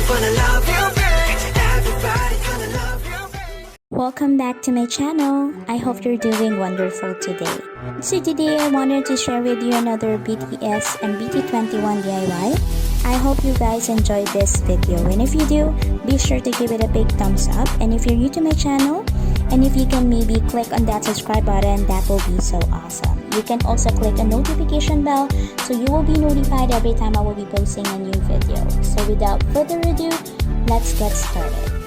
wanna love you back. Everybody gonna love you back. Welcome back to my channel. I hope you're doing wonderful today. So today I wanted to share with you another BTS and BT21 DIY. I hope you guys enjoyed this video, and if you do, be sure to give it a big thumbs up. And if you're new to my channel, and if you can maybe click on that subscribe button, that will be so awesome. You can also click a notification bell so you will be notified every time I will be posting a new video. So without further ado, let's get started.